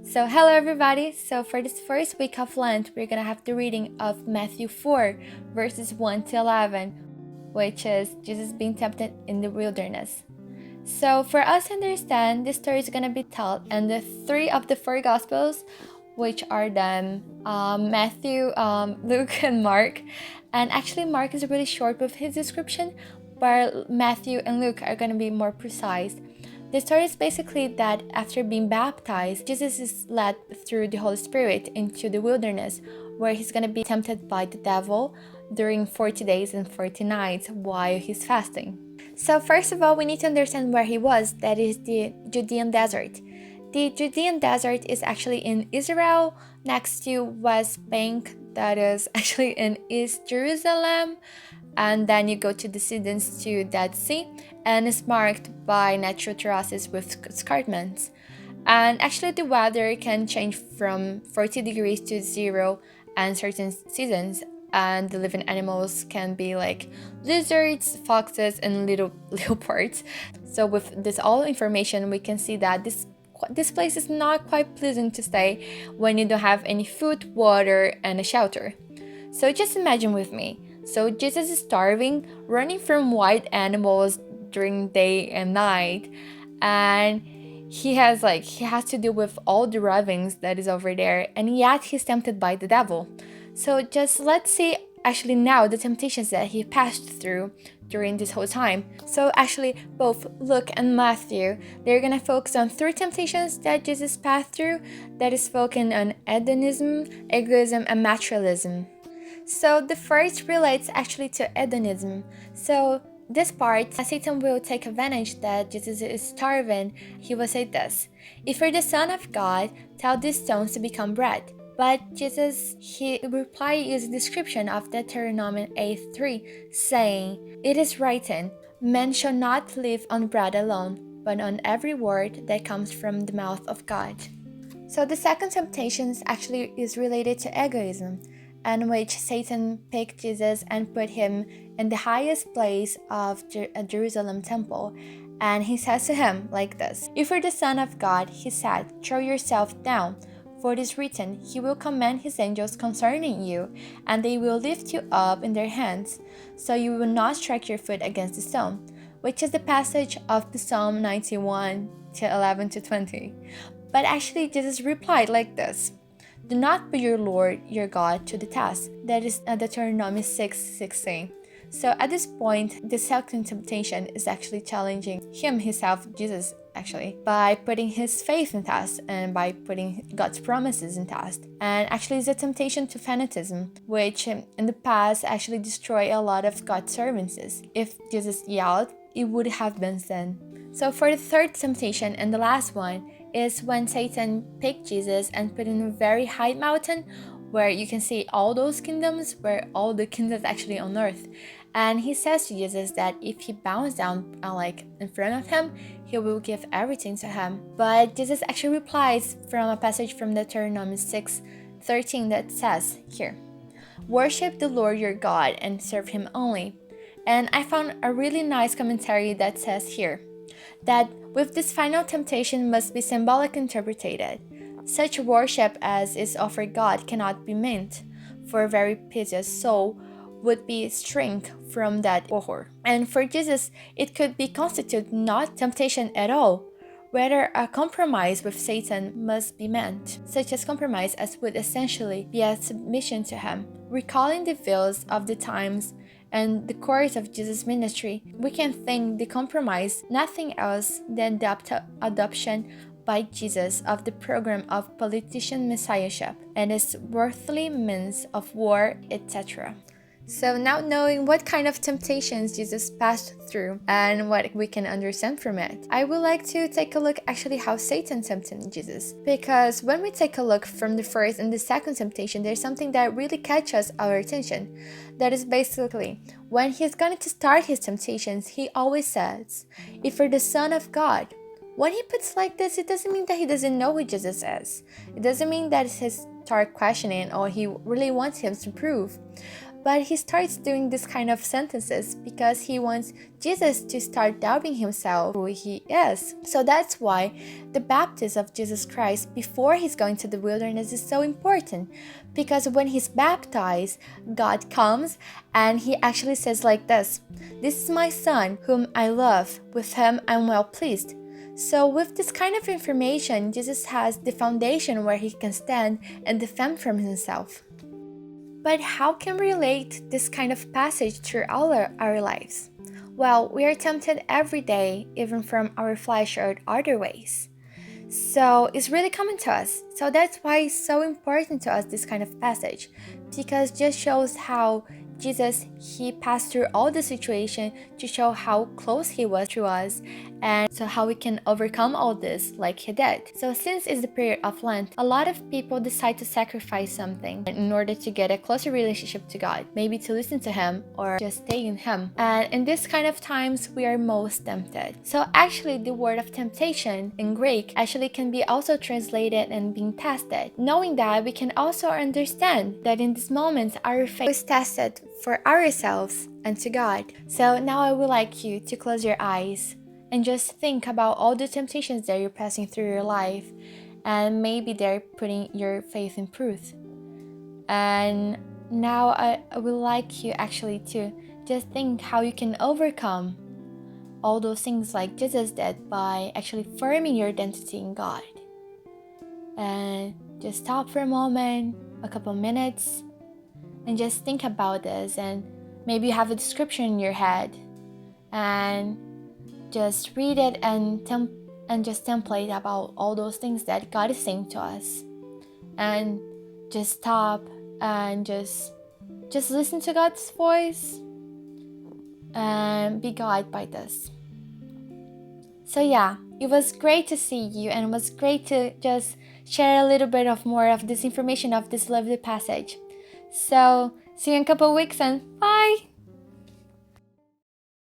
So, hello everybody. So, for this first week of Lent, we're gonna have the reading of Matthew 4, verses 1 to 11, which is Jesus being tempted in the wilderness. So, for us to understand, this story is gonna be told in the three of the four Gospels, which are Matthew, Luke, and Mark. And actually, Mark is really short with his description, while Matthew and Luke are gonna be more precise. The story is basically that after being baptized, Jesus is led through the Holy Spirit into the wilderness, where he's going to be tempted by the devil during 40 days and 40 nights while he's fasting. So first of all, we need to understand where he was, that is the Judean desert. The Judean desert is actually in Israel, next to West Bank, that is actually in East Jerusalem, and then you go to the Sidons to Dead Sea, and it's marked by natural terraces with escarpments. And actually the weather can change from 40 degrees to zero and certain seasons, and the living animals can be like lizards, foxes, and little leopards. So with this all information, we can see that this place is not quite pleasant to stay when you don't have any food, water, and a shelter. So just imagine with me. So Jesus is starving, running from wild animals during day and night, and he has to deal with all the ravens that is over there, and yet he's tempted by the devil. So just let's see actually now the temptations that he passed through during this whole time. So actually both Luke and Matthew, they're gonna focus on three temptations that Jesus passed through, that is focusing on hedonism, egoism, and materialism. So the first relates actually to hedonism. So this part, Satan will take advantage that Jesus is starving. He will say this: "If you're the Son of God, tell these stones to become bread." But Jesus, he replied using the description of Deuteronomy 8:3, saying, "It is written, man shall not live on bread alone, but on every word that comes from the mouth of God." So the second temptation actually is related to egoism, in which Satan picked Jesus and put him in the highest place of Jerusalem temple. And he says to him like this: "If you're the Son of God," he said, "throw yourself down. For it is written, He will command His angels concerning you, and they will lift you up in their hands, so you will not strike your foot against the stone," which is the passage of the Psalm 91 to 11 to 20. But actually, Jesus replied like this: "Do not put your Lord, your God, to the test." That is Deuteronomy 6:16. So at this point, the second temptation is actually challenging himself, Jesus, actually, by putting his faith in test and by putting God's promises in test. And actually, it's a temptation to fanaticism, which in the past actually destroyed a lot of God's servants. If Jesus yelled, it would have been sin. So for the third temptation and the last one is when Satan picked Jesus and put in a very high mountain where you can see all those kingdoms, where all the kingdoms actually on earth. And he says to Jesus that if he bows down in front of him, he will give everything to him. But Jesus actually replies from a passage from Deuteronomy 6:13 that says here, "Worship the Lord your God and serve him only." And I found a really nice commentary that says here that with this final temptation must be symbolic interpreted. Such worship as is offered God cannot be meant, for a very piteous soul would be shrink from that horror. And for Jesus, it could be constitute not temptation at all. Rather, a compromise with Satan must be meant, such as compromise as would essentially be a submission to him. Recalling the veils of the times and the course of Jesus' ministry, we can think the compromise nothing else than the adoption by Jesus of the program of politician messiahship and its worldly means of war, etc. So now knowing what kind of temptations Jesus passed through and what we can understand from it, I would like to take a look actually how Satan tempted Jesus. Because when we take a look from the first and the second temptation, there's something that really catches our attention. That is basically, when he's going to start his temptations, he always says, "If you're the Son of God." When he puts like this, it doesn't mean that he doesn't know who Jesus is. It doesn't mean that he's start questioning or he really wants him to prove. But he starts doing this kind of sentences because he wants Jesus to start doubting himself, who he is. So that's why the baptism of Jesus Christ before he's going to the wilderness is so important. Because when he's baptized, God comes and he actually says like this, "This is my son whom I love, with him I'm well pleased." So with this kind of information, Jesus has the foundation where he can stand and defend from himself. But how can we relate this kind of passage through all our lives? Well, we are tempted every day, even from our flesh or other ways. So it's really common to us. So that's why it's so important to us, this kind of passage, because it just shows how Jesus, he passed through all the situation to show how close he was to us, and so how we can overcome all this like he did. So since it's the period of Lent, a lot of people decide to sacrifice something in order to get a closer relationship to God, maybe to listen to him or just stay in him. And in this kind of times, we are most tempted. So actually the word of temptation in Greek actually can be also translated and being tested. Knowing that, we can also understand that in these moments our faith is tested for ourselves and to God. So now I would like you to close your eyes and just think about all the temptations that you're passing through your life, and maybe they're putting your faith in proof. And now I would like you actually to just think how you can overcome all those things like Jesus did by actually firming your identity in God. And just stop for a moment, a couple minutes, and just think about this. And maybe you have a description in your head, and just read it and just template about all those things that God is saying to us. And just stop and just listen to God's voice and be guided by this. So yeah, it was great to see you, and it was great to just share a little bit of more of this information of this lovely passage. So see you in a couple of weeks, and bye!